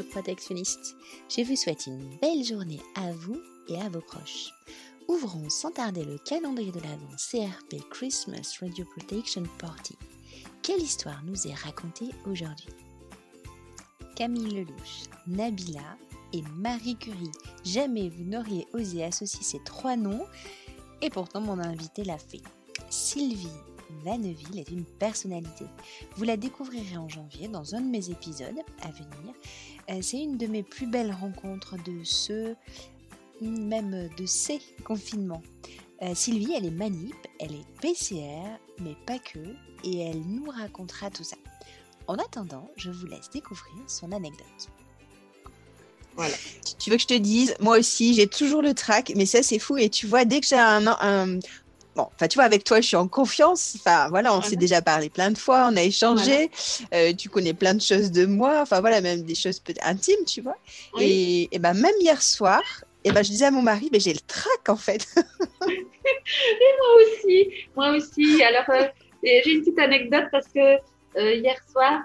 radioprotectionnistes. Je vous souhaite une belle journée à vous et à vos proches. Ouvrons sans tarder le calendrier de l'Avent CRP Christmas Radio Protection Party. Quelle histoire nous est racontée aujourd'hui? Camille Lelouch, Nabila et Marie Curie. Jamais vous n'auriez osé associer ces trois noms, et pourtant mon invité l'a fait. Sylvie Vanneville est une personnalité. Vous la découvrirez en janvier dans un de mes épisodes à venir. C'est une de mes plus belles rencontres de ces confinements. Sylvie, elle est manip, elle est PCR, mais pas que, et elle nous racontera tout ça. En attendant, je vous laisse découvrir son anecdote. Voilà. Tu veux que je te dise, moi aussi, j'ai toujours le trac, mais ça, c'est fou. Et tu vois, dès que j'ai Bon, enfin, tu vois, avec toi, je suis en confiance. Enfin, voilà, on s'est déjà parlé plein de fois, on a échangé. Voilà. Tu connais plein de choses de moi. Enfin, voilà, même des choses peut-être intimes, tu vois. Oui. Et ben, même hier soir, je disais à mon mari, j'ai le trac, en fait. Et moi aussi. Alors, j'ai une petite anecdote parce que hier soir,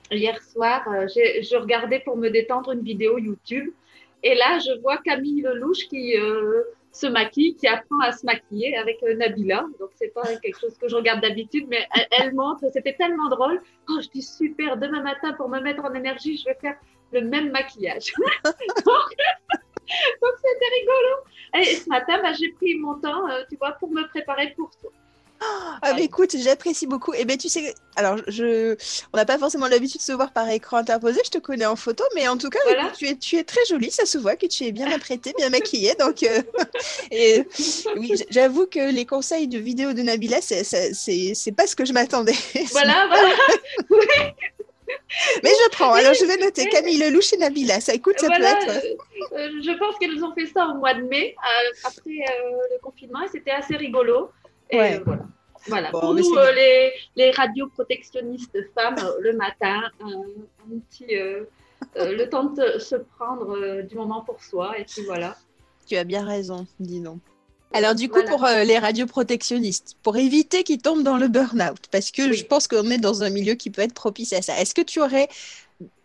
je regardais pour me détendre une vidéo YouTube. Et là, je vois Camille Lelouch qui se maquille, qui apprend à se maquiller avec Nabila. Donc, c'est pas quelque chose que je regarde d'habitude, mais elle montre, c'était tellement drôle. Oh, je dis super, demain matin, pour me mettre en énergie, je vais faire le même maquillage. donc, c'était rigolo. Et ce matin, j'ai pris mon temps, tu vois, pour me préparer pour toi. Ah, mais écoute, j'apprécie beaucoup. Et tu sais, alors, on n'a pas forcément l'habitude de se voir par écran interposé. Je te connais en photo, mais en tout cas, voilà. Tu es très jolie. Ça se voit que tu es bien apprêtée, bien maquillée. Donc, et oui, j'avoue que les conseils de vidéo de Nabila, c'est pas ce que je m'attendais. Voilà. Mais je prends. Alors, je vais noter Camille Lelouch et Nabila. Ça, écoute, ça peut être. Je pense qu'elles ont fait ça au mois de mai, après le confinement, et c'était assez rigolo. Et voilà. Bon, pour nous, les radioprotectionnistes femmes, le matin, un petit, le temps de se prendre du moment pour soi, et puis voilà. Tu as bien raison, dis donc. Alors du coup, pour les radioprotectionnistes, pour éviter qu'ils tombent dans le burn-out, parce que je pense qu'on est dans un milieu qui peut être propice à ça, est-ce que tu aurais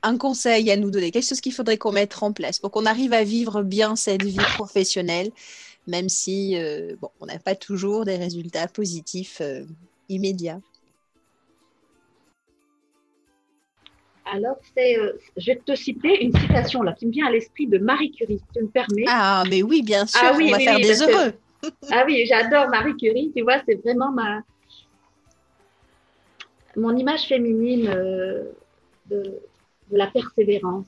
un conseil à nous donner, quelque chose qu'il faudrait qu'on mette en place pour qu'on arrive à vivre bien cette vie professionnelle, même si on n'a pas toujours des résultats positifs immédiats? Alors, je vais te citer une citation là, qui me vient à l'esprit de Marie Curie, si tu me permets. Ah, mais oui, bien sûr, on va faire des heureux. Ah oui, j'adore Marie Curie, tu vois, c'est vraiment mon image féminine de la persévérance,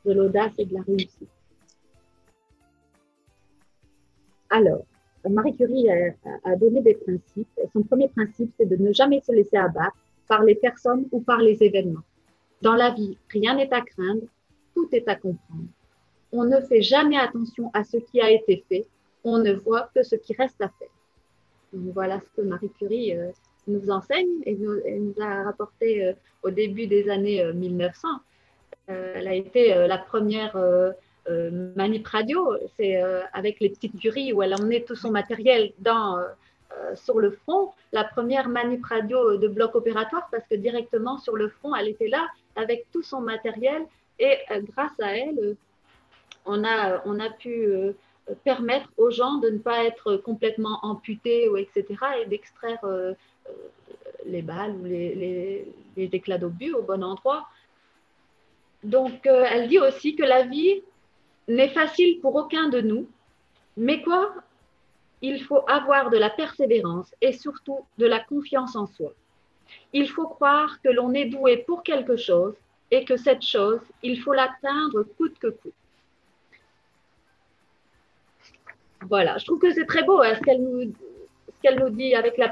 de l'audace et de la réussite. Alors, Marie Curie a donné des principes. Et son premier principe, c'est de ne jamais se laisser abattre par les personnes ou par les événements. Dans la vie, rien n'est à craindre, tout est à comprendre. On ne fait jamais attention à ce qui a été fait, on ne voit que ce qui reste à faire. Donc, voilà ce que Marie Curie nous enseigne et nous a rapporté au début des années 1900. Elle a été la première manip radio, c'est avec les petites Curie où elle emmenait tout son matériel sur le front, la première manip radio de bloc opératoire, parce que directement sur le front, elle était là avec tout son matériel et grâce à elle, on a pu permettre aux gens de ne pas être complètement amputés, etc., et d'extraire les balles ou les éclats d'obus au bon endroit. Donc, elle dit aussi que la vie n'est facile pour aucun de nous, mais il faut avoir de la persévérance et surtout de la confiance en soi. Il faut croire que l'on est doué pour quelque chose et que cette chose, il faut l'atteindre coûte que coûte. Voilà, je trouve que c'est très beau ce qu'elle nous dit avec la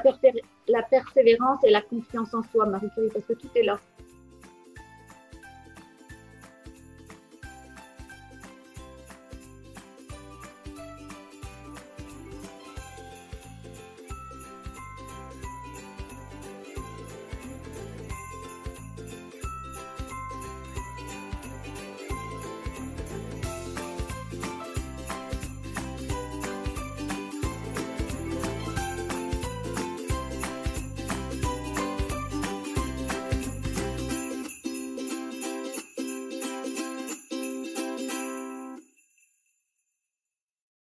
persévérance et la confiance en soi, Marie Curie, parce que tout est là.